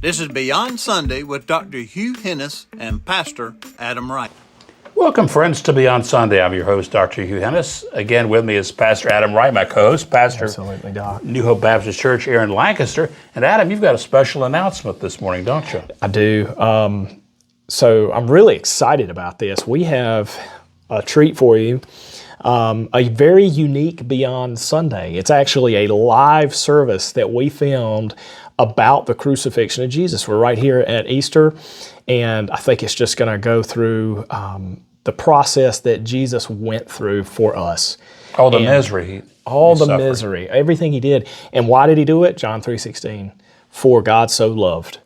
This is Beyond Sunday with Dr. Hugh Hennis and Pastor Adam Wright. Welcome, friends, to Beyond Sunday. I'm your host, Dr. Hugh Hennis. Again, with me is Pastor Adam Wright, my co-host, pastor, Absolutely, Doc. New Hope Baptist Church here in Lancaster. And Adam, you've got a special announcement this morning, don't you? I do. So I'm really excited about this. We have a treat for you, a very unique Beyond Sunday. It's actually a live service that we filmed about the crucifixion of Jesus. We're right here at Easter, and I think it's just going to go through the process that Jesus went through for us. All the misery. All the misery, everything he did. And why did he do it? John 3:16, for God so loved.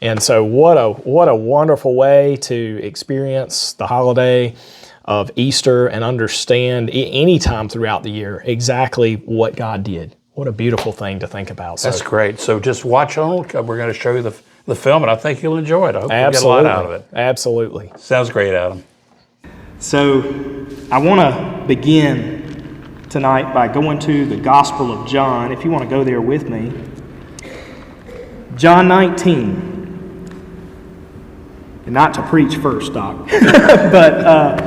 And so what a wonderful way to experience the holiday of Easter and understand any time throughout the year exactly what God did. What a beautiful thing to think about. That's great. So just watch on. We're going to show you the film, and I think you'll enjoy it. I hope you get a lot out of it. Absolutely. Sounds great, Adam. So I want to begin tonight by going to the Gospel of John. If you want to go there with me. John 19. And not to preach first, Doc. But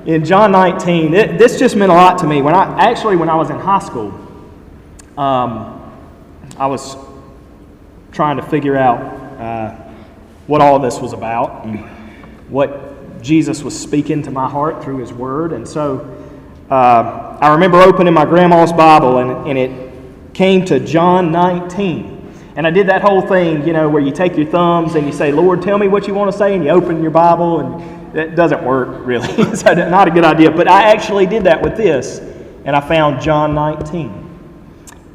in John 19, this just meant a lot to me. When I was in high school, I was trying to figure out what all this was about and what Jesus was speaking to my heart through His Word. And so I remember opening my grandma's Bible, and it came to John 19. And I did that whole thing, where you take your thumbs and you say, Lord, tell me what you want to say, and you open your Bible, and it doesn't work, really. It's not a good idea. But I actually did that with this, and I found John 19.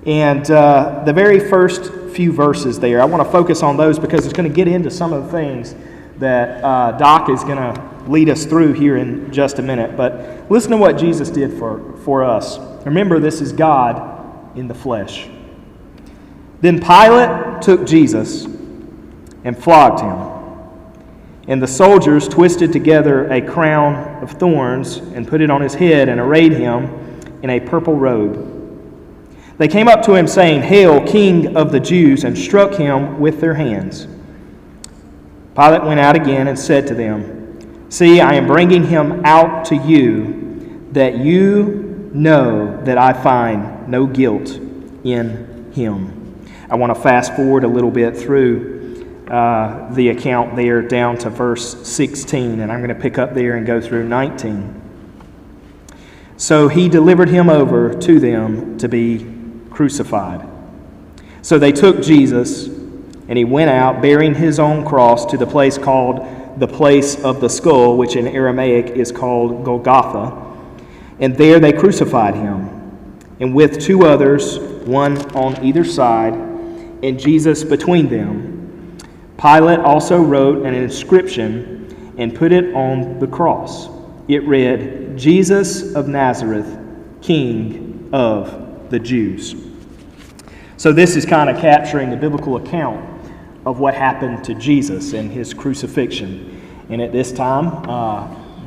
And the very first few verses there, I want to focus on those because it's going to get into some of the things that Doc is going to lead us through here in just a minute. But listen to what Jesus did for us. Remember, this is God in the flesh. Then Pilate took Jesus and flogged him. And the soldiers twisted together a crown of thorns and put it on his head and arrayed him in a purple robe. They came up to him saying, Hail, King of the Jews, and struck him with their hands. Pilate went out again and said to them, See, I am bringing him out to you, that you know that I find no guilt in him. I want to fast forward a little bit through the account there down to verse 16, and I'm going to pick up there and go through 19. So he delivered him over to them to be crucified. So they took Jesus, and he went out bearing his own cross to the place called the place of the skull, which in Aramaic is called Golgotha. And there they crucified him, and with two others, one on either side, and Jesus between them. Pilate also wrote an inscription and put it on the cross. It read, Jesus of Nazareth, King of the Jews. So this is kind of capturing the biblical account of what happened to Jesus and his crucifixion. And at this time,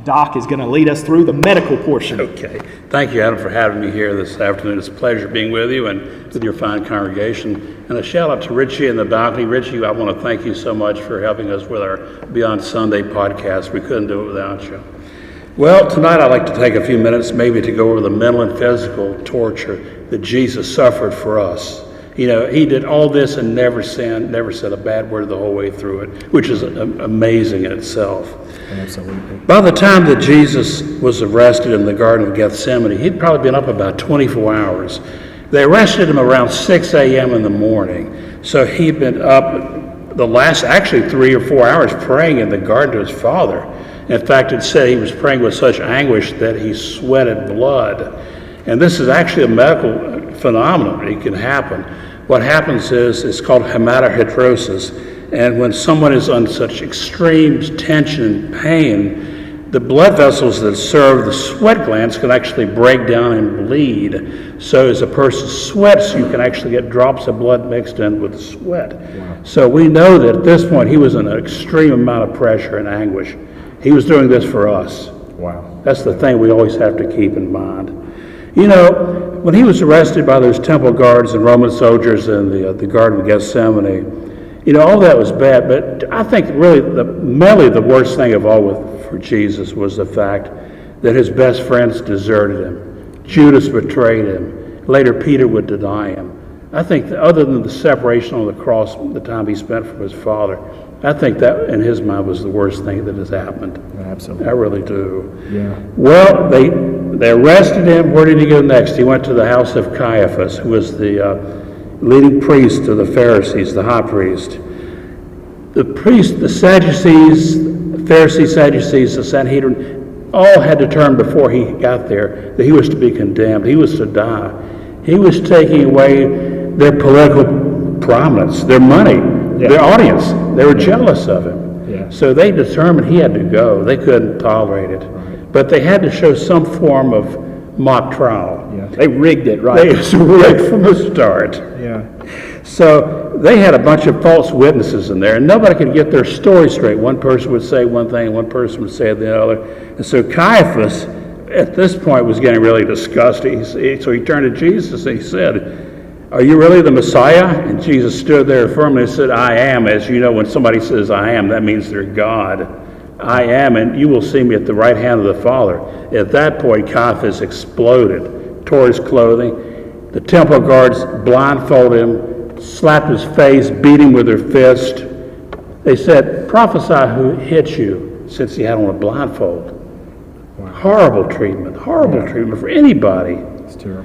Doc is going to lead us through the medical portion. Okay. Thank you, Adam, for having me here this afternoon. It's a pleasure being with you and with your fine congregation. And a shout out to Richie and the balcony. Richie, I want to thank you so much for helping us with our Beyond Sunday podcast. We couldn't do it without you. Well, tonight I'd like to take a few minutes maybe to go over the mental and physical torture that Jesus suffered for us. He did all this and never sinned, never said a bad word the whole way through it, which is amazing in itself. Absolutely. By the time that Jesus was arrested in the Garden of Gethsemane, he'd probably been up about 24 hours. They arrested him around 6 a.m. in the morning. So he'd been up the last, actually 3 or 4 hours praying in the garden to his Father. In fact, it said he was praying with such anguish that he sweated blood. And this is actually a medical phenomenon. It can happen. What happens is it's called hematohidrosis. And when someone is on such extreme tension and pain, the blood vessels that serve the sweat glands can actually break down and bleed. So as a person sweats, you can actually get drops of blood mixed in with the sweat. Wow. So we know that at this point he was in an extreme amount of pressure and anguish. He was doing this for us. Wow. That's the thing we always have to keep in mind. When he was arrested by those temple guards and Roman soldiers in the Garden of Gethsemane, All that was bad, but I think really mainly the worst thing of all for Jesus was the fact that his best friends deserted him. Judas betrayed him. Later, Peter would deny him. I think that other than the separation on the cross, the time he spent from his Father, I think that in his mind was the worst thing that has happened. Absolutely. I really do. Yeah. Well, they arrested him. Where did he go next? He went to the house of Caiaphas, who was the leading priest of the Pharisees, the high priest. The Sadducees, Pharisees, Sadducees, the Sanhedrin, all had determined before he got there that he was to be condemned. He was to die. He was taking away their political prominence, their money, their audience. They were jealous of him. Yeah. So they determined he had to go. They couldn't tolerate it. Right. But they had to show some form of mock trial. Yeah. They rigged it, right? They rigged from the start. Yeah. So they had a bunch of false witnesses in there, and nobody could get their story straight. One person would say one thing, one person would say the other. And so Caiaphas, at this point, was getting really disgusted. So he turned to Jesus and he said, "Are you really the Messiah?" And Jesus stood there firmly and said, "I am." As you know, when somebody says "I am," that means they're God. "I am, and you will see me at the right hand of the Father." At that point, Caiaphas exploded, tore his clothing. The temple guards blindfolded him, slapped his face, beat him with their fist. They said, "Prophesy who hit you," since he had on a blindfold. Wow. Horrible treatment for anybody. It's terrible.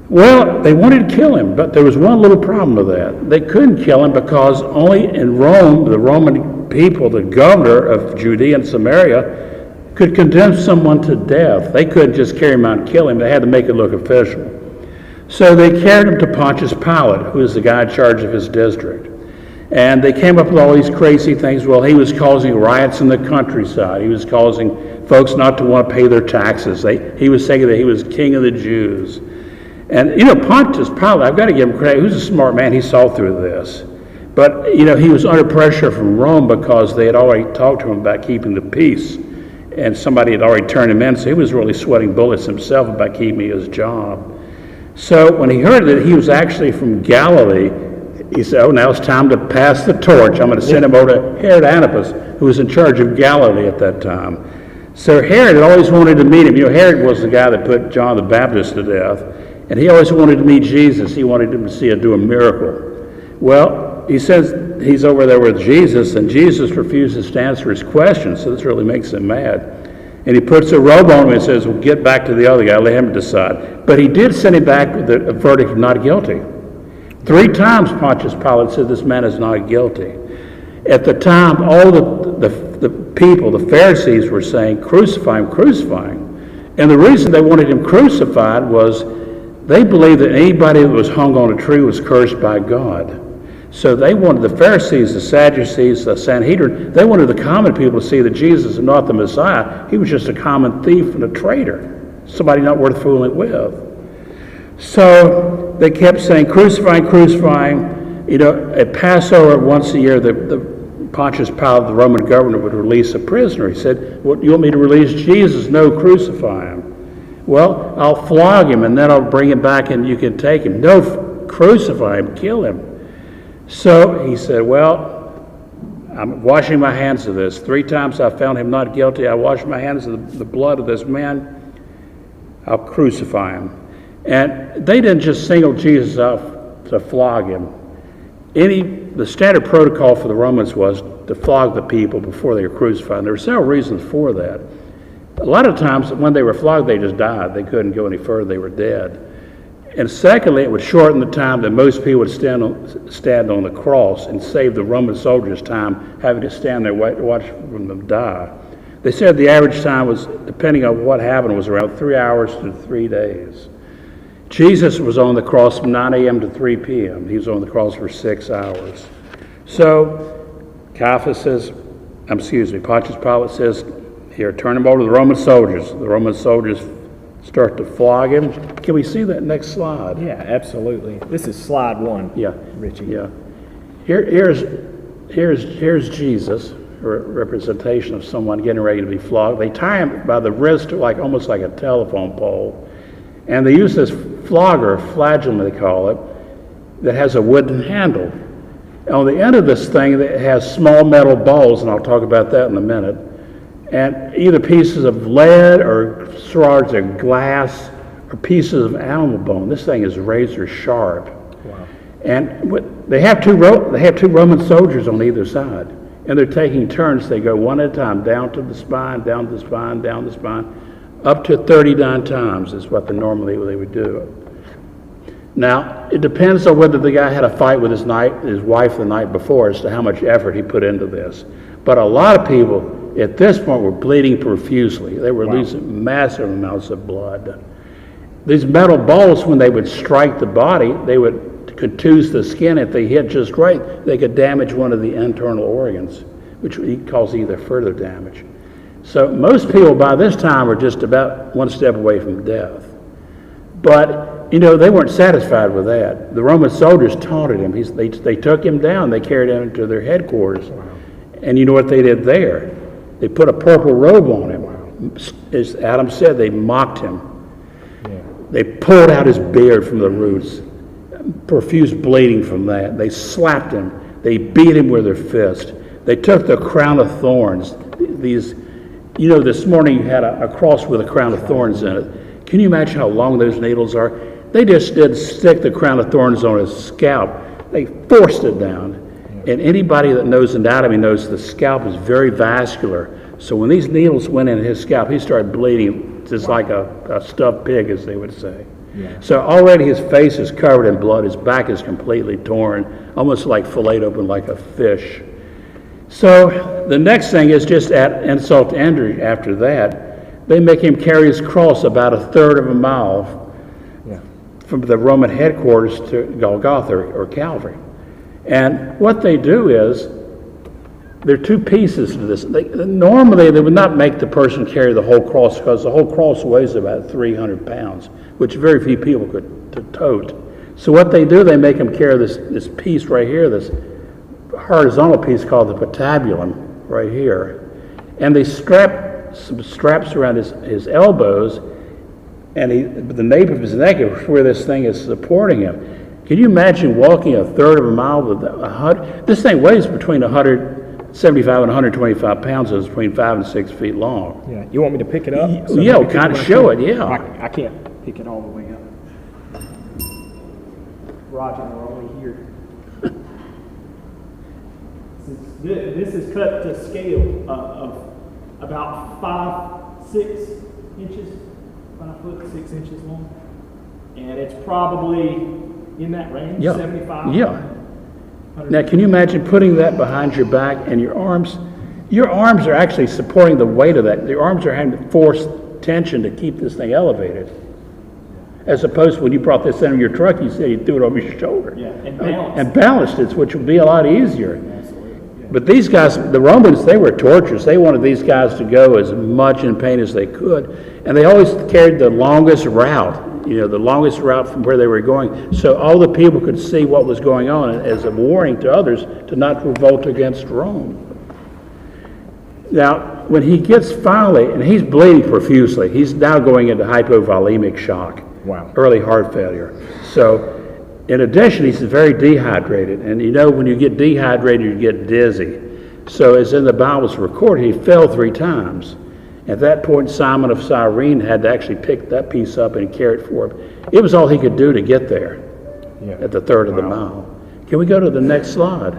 Well, they wanted to kill him, but there was one little problem with that. They couldn't kill him because only in Rome, the Roman people, the governor of Judea and Samaria, could condemn someone to death. They couldn't just carry him out and kill him. They had to make it look official. So they carried him to Pontius Pilate, who was the guy in charge of his district. And they came up with all these crazy things. Well, he was causing riots in the countryside. He was causing folks not to want to pay their taxes. He was saying that he was king of the Jews. And, Pontius Pilate, I've got to give him credit. He was a smart man. He saw through this. But, he was under pressure from Rome because they had already talked to him about keeping the peace. And somebody had already turned him in, so he was really sweating bullets himself about keeping his job. So when he heard that he was actually from Galilee, he said, "Oh, now it's time to pass the torch. I'm going to send him over to Herod Antipas, who was in charge of Galilee at that time." So Herod had always wanted to meet him. Herod was the guy that put John the Baptist to death. And he always wanted to meet Jesus. He wanted him to see him do a miracle. Well, he says he's over there with Jesus, and Jesus refuses to answer his questions, so this really makes him mad. And he puts a robe on him and says, "Well, get back to the other guy, let him decide." But he did send him back with a verdict of not guilty. 3 times Pontius Pilate said this man is not guilty. At the time, all the people, the Pharisees, were saying, "Crucify him, crucify him." And the reason they wanted him crucified was they believed that anybody that was hung on a tree was cursed by God. So they wanted the Pharisees, the Sadducees, the Sanhedrin, they wanted the common people to see that Jesus is not the Messiah. He was just a common thief and a traitor, somebody not worth fooling with. So they kept saying, "Crucify him, crucify him." At Passover once a year, the Pontius Pilate, the Roman governor, would release a prisoner. He said, "What, you want me to release Jesus?" "No, crucify him." "Well, I'll flog him, and then I'll bring him back, and you can take him." "No, crucify him, kill him." So he said, "Well, I'm washing my hands of this. 3 times I found him not guilty. I wash my hands of the blood of this man. I'll crucify him." And they didn't just single Jesus out to flog him. The standard protocol for the Romans was to flog the people before they were crucified. And there were several reasons for that. A lot of times when they were flogged, they just died. They couldn't go any further. They were dead. And secondly, it would shorten the time that most people would stand on the cross and save the Roman soldiers time having to stand there watch them die. They said the average time was, depending on what happened, was around 3 hours to 3 days. Jesus was on the cross from 9 a.m. to 3 p.m. He was on the cross for 6 hours. So Pontius Pilate says, "Here, turn him over to the Roman soldiers." The Roman soldiers start to flog him. Can we see that next slide? Yeah, absolutely. This is slide 1. Yeah, Richie. Yeah. Here's Jesus, a representation of someone getting ready to be flogged. They tie him by the wrist, almost like a telephone pole, and they use this flagellum, they call it, that has a wooden handle. On the end of this thing, it has small metal balls, and I'll talk about that in a minute, and either pieces of lead or shards of glass or pieces of animal bone. This thing is razor sharp. Wow. And they have two Roman soldiers on either side, and they're taking turns. They go one at a time, down to the spine, down the spine, down the spine, up to 39 times is what normally they would do. Now, it depends on whether the guy had a fight with his wife the night before as to how much effort he put into this. But a lot of people at this point were bleeding profusely. They were losing massive amounts of blood. These metal balls, when they would strike the body, they would contuse the skin. If they hit just right, they could damage one of the internal organs, which would cause either further damage. So most people by this time are just about one step away from death. But they weren't satisfied with that. The Roman soldiers taunted him. They took him down. They carried him to their headquarters. And you know what they did there? They put a purple robe on him. As Adam said, they mocked him. Yeah. They pulled out his beard from the roots, profuse bleeding from that. They slapped him. They beat him with their fist. They took the crown of thorns. This morning you had a cross with a crown of thorns in it. Can you imagine how long those needles are? They just did stick the crown of thorns on his scalp. They forced it down. And anybody that knows anatomy knows the scalp is very vascular. So when these needles went in his scalp, he started bleeding just like a stuffed pig, as they would say. Yeah. So already his face is covered in blood. His back is completely torn, almost like filleted open like a fish. So the next thing is just at insult to injury after that. They make him carry his cross about a third of a mile from the Roman headquarters to Golgotha or Calvary. And what they do is, there are two pieces to this. Normally, they would not make the person carry the whole cross because the whole cross weighs about 300 pounds, which very few people could tote. So what they do, they make him carry this piece right here, this horizontal piece called the patabulum right here. And they strap some straps around his elbows, and the nape of his neck is where this thing is supporting him. Can you imagine walking a third of a mile with this thing weighs between 175 and 125 pounds, so it's between 5 and 6 feet long. Yeah, you want me to pick it up? So yeah, kind of show it, yeah. I can't pick it all the way up. Roger, we're only here. This is cut to scale of about 5'6" inches, 5 foot 6 inches long, and it's probably in that range, 75. Yeah. Now, can you imagine putting that behind your back and your arms? Your arms are actually supporting the weight of that. Your arms are having to force tension to keep this thing elevated. As opposed to when you brought this into your truck, you said you threw it over your shoulder. Yeah, and and balanced it, which would be a lot easier. Absolutely. Yeah. But these guys, the Romans, they were torturers. They wanted these guys to go as much in pain as they could. And they always carried the longest route, the longest route from where they were going. So all the people could see what was going on as a warning to others to not revolt against Rome. Now, when he gets finally, and he's bleeding profusely, he's now going into hypovolemic shock. Wow. Early heart failure. So, in addition, he's very dehydrated. And when you get dehydrated, you get dizzy. So, as in the Bible's recorded, he fell 3 times. At that point, Simon of Cyrene had to actually pick that piece up and carry it for him. It was all he could do to get there at the third of the mile. Can we go to the next slide?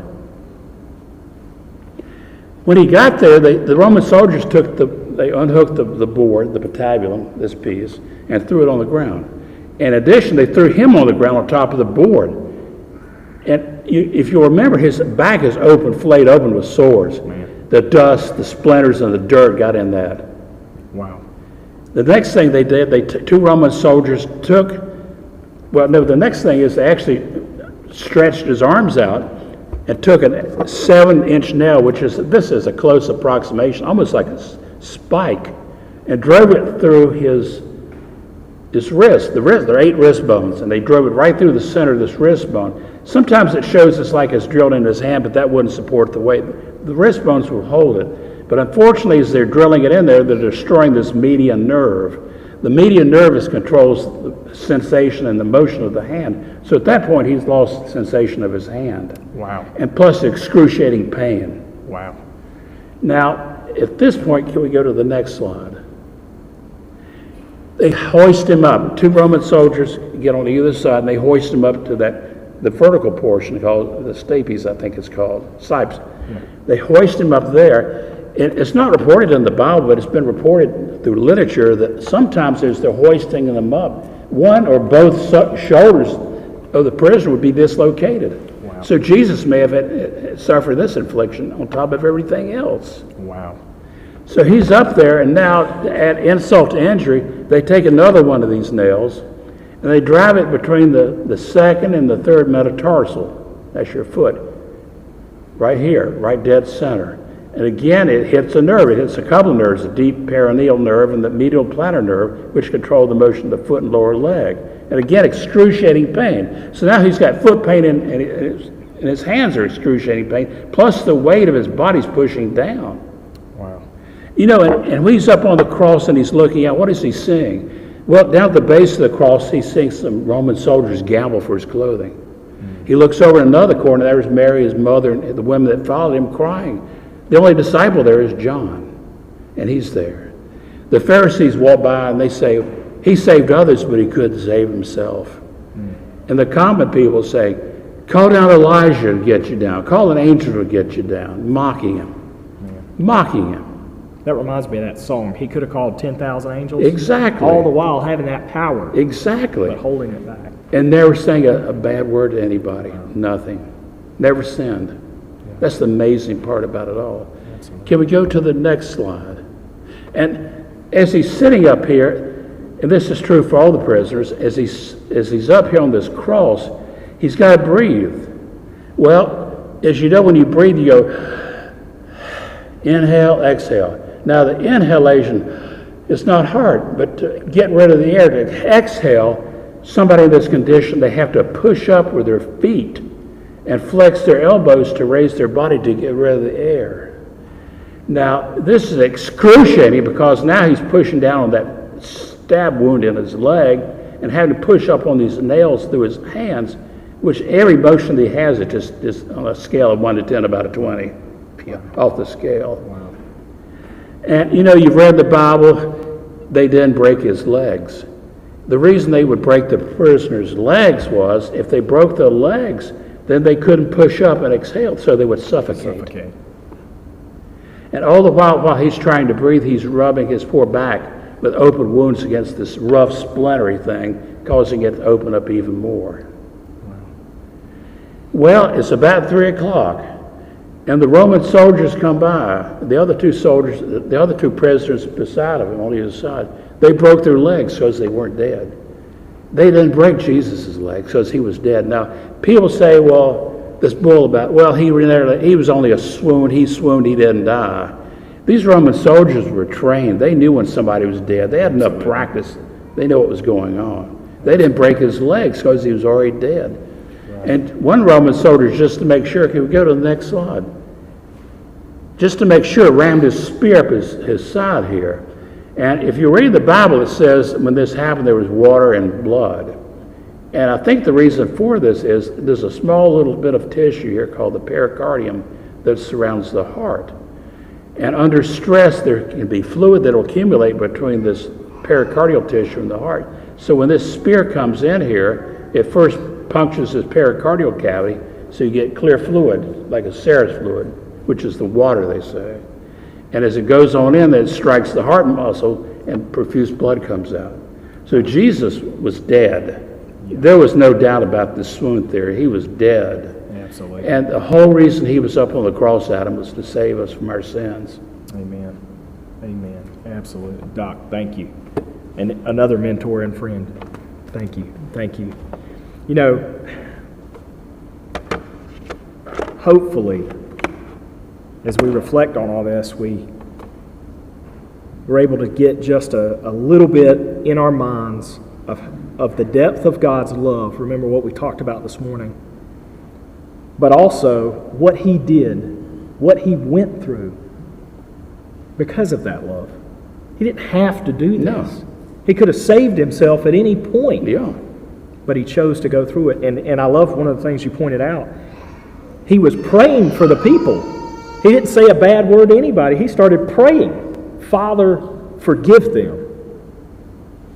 When he got there, the Roman soldiers they unhooked the board, the patabulum, this piece, and threw it on the ground. In addition, they threw him on the ground on top of the board. And if you remember, his back is open, flayed open with swords. Man. The dust, the splinters, and the dirt got in that. Wow. The next thing they did, 2 Roman soldiers the next thing is they actually stretched his arms out and took a 7-inch nail, this is a close approximation, almost like a spike, and drove it through his wrist. There are 8 wrist bones, and they drove it right through the center of this wrist bone. Sometimes it shows it's like it's drilled into his hand, but that wouldn't support the weight. The wrist bones will hold it. But unfortunately, as they're drilling it in there, they're destroying this median nerve. the median nervus controls the sensation and the motion of the hand. So at that point, he's lost sensation of his hand. Wow. And plus excruciating pain. Wow. Now, at this point, can we go to the next slide? They hoist him up. 2 Roman soldiers get on either side, and they hoist him up to the vertical portion called the stapes, I think it's called, stipes. Yeah. They hoist him up there. It's not reported in the Bible, but it's been reported through literature that sometimes as they're hoisting them up, one or both shoulders of the prisoner would be dislocated. Wow. So Jesus may have suffered this infliction on top of everything else. Wow. So he's up there, and now to add insult to injury, they take another one of these nails, and they drive it between the second and the third metatarsal. That's your foot. Right here, right dead center. And again, it hits a nerve. It hits a couple of nerves, the deep peroneal nerve and the medial plantar nerve, which control the motion of the foot and lower leg. And again, excruciating pain. So now he's got foot pain and his hands are excruciating pain, plus the weight of his body's pushing down. Wow. You know, and when he's up on the cross and he's looking out, what is he seeing? Well, down at the base of the cross, he's seeing some Roman soldiers gamble for his clothing. He looks over in another corner, there's Mary, his mother, and the women that followed him crying. The only disciple there is John, and he's there. The Pharisees walk by and they say, he saved others, but he couldn't save himself. And the common people say, call down Elijah to get you down. Call an angel to get you down. Mocking him. Mocking him. That reminds me of that song. He could have called 10,000 angels. Exactly. All the while having that power. Exactly. But holding it back. And never saying a bad word to anybody. Nothing. Never sinned. Yeah. That's the amazing part about it all. Absolutely. Can we go to the next slide? And as he's sitting up here, and this is true for all the prisoners, as he's up here on this cross, he's got to breathe. Well, as you know, when you breathe, you go inhale, exhale. Now, the inhalation is not hard, but to get rid of the air, to exhale, somebody in this condition, they have to push up with their feet and flex their elbows to raise their body to get rid of the air. Now, this is excruciating because now he's pushing down on that stab wound in his leg and having to push up on these nails through his hands, which every motion that he has, it just on a scale of 1 to 10, about a 20 off the scale. Wow. And you know, you've read the Bible, they didn't break his legs. The reason they would break the prisoner's legs was if they broke the legs, then they couldn't push up and exhale, so they would suffocate. And all the while he's trying to breathe, he's rubbing his poor back with open wounds against this rough, splintery thing, causing it to open up even more. Wow. Well, it's about 3 o'clock, and the Roman soldiers come by. The other two prisoners beside of him on either side, they broke their legs because they weren't dead. They didn't break Jesus' legs because he was dead. Now, people say, well, this bull about, well, he was only a swoon. He swooned, he didn't die. These Roman soldiers were trained. They knew when somebody was dead. They had enough practice. They knew what was going on. They didn't break his legs because he was already dead. Right. And one Roman soldier, just to make sure, can we go to the next slide? Just to make sure, rammed his spear up his side here. And if you read the Bible, it says when this happened, there was water and blood. And I think the reason for this is there's a small little bit of tissue here called the pericardium that surrounds the heart. And under stress, there can be fluid that will accumulate between this pericardial tissue and the heart. So when this spear comes in here, it first punctures this pericardial cavity, so you get clear fluid, like a Ceres fluid, which is the water, they say. And as it goes on in, it strikes the heart muscle and profuse blood comes out. So Jesus was dead. There was no doubt about the swoon theory. He was dead. Absolutely. And the whole reason he was up on the cross, Adam, was to save us from our sins. Amen. Amen. Absolutely. Doc, thank you. And another mentor and friend. Thank you. Thank you. You know, hopefully, as we reflect on all this, we're able to get just a little bit in our minds of the depth of God's love. Remember what we talked about this morning. But also what he did, what he went through because of that love. He didn't have to do this. No. He could have saved himself at any point. Yeah. But he chose to go through it. And I love one of the things you pointed out. He was praying for the people. He didn't say a bad word to anybody. He started praying, Father, forgive them.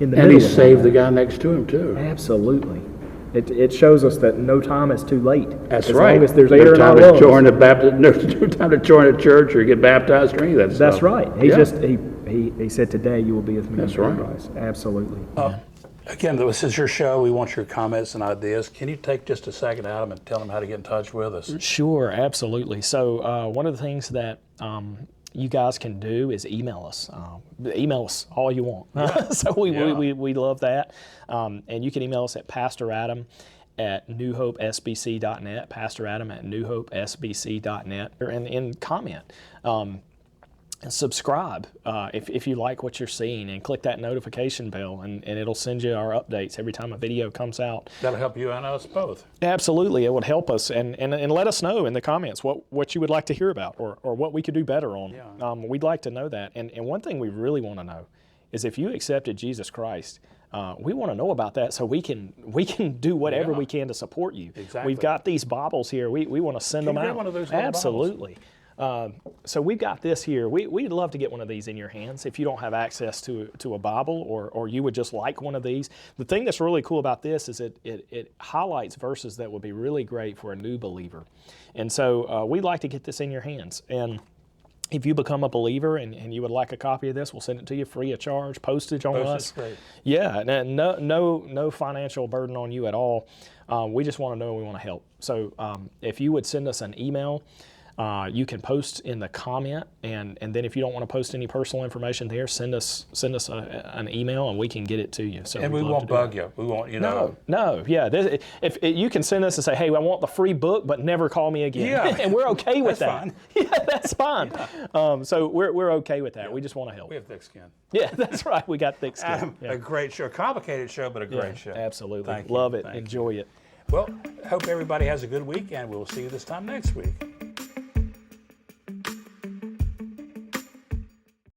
And he saved the guy next to him, too. Absolutely. It shows us that no time is too late. That's as right. Long as there's air in our lungs. No time to join a church or get baptized or any of that stuff. That's right. He said, today you will be with me. That's in right. paradise. Absolutely. Again, this is your show. We want your comments and ideas. Can you take just a second, Adam, and tell them how to get in touch with us? Sure, absolutely. So one of the things that you guys can do is email us. Email us all you want. So we love that. And you can email us at pastoradam@newhopesbc.net, pastoradam@newhopesbc.net, and comment. And subscribe if you like what you're seeing, and click that notification bell, and it'll send you our updates every time a video comes out. That'll help you and us both. Absolutely, it would help us, and let us know in the comments what you would like to hear about, or what we could do better on. Yeah. We'd like to know that, and one thing we really want to know is if you accepted Jesus Christ. We want to know about that so we can do whatever we can to support you. Exactly. We've got these Bibles here. We want to send them out. One of those Absolutely. So we've got this here. We'd love to get one of these in your hands if you don't have access to a Bible, or you would just like one of these. The thing that's really cool about this is it highlights verses that would be really great for a new believer. And so we'd like to get this in your hands. And if you become a believer and you would like a copy of this, we'll send it to you free of charge, postage on us. Great. Yeah, and no financial burden on you at all. We just want to know, we want to help. So if you would send us an email, you can post in the comment, and then if you don't want to post any personal information there, send us an email and we can get it to you. So and we won't bug you. We won't, No, yeah. If you can send us and say, hey, I want the free book, but never call me again. Yeah. And we're okay with That's that. fine. Yeah, that's fine. Yeah. So we're okay with that. Yeah. We just want to help. We have thick skin. Yeah, that's right. We got thick skin. A great show, complicated show, but a great show. Absolutely. Thank you. Love it. Thank Enjoy it. Well, hope everybody has a good week, and we'll see you this time next week.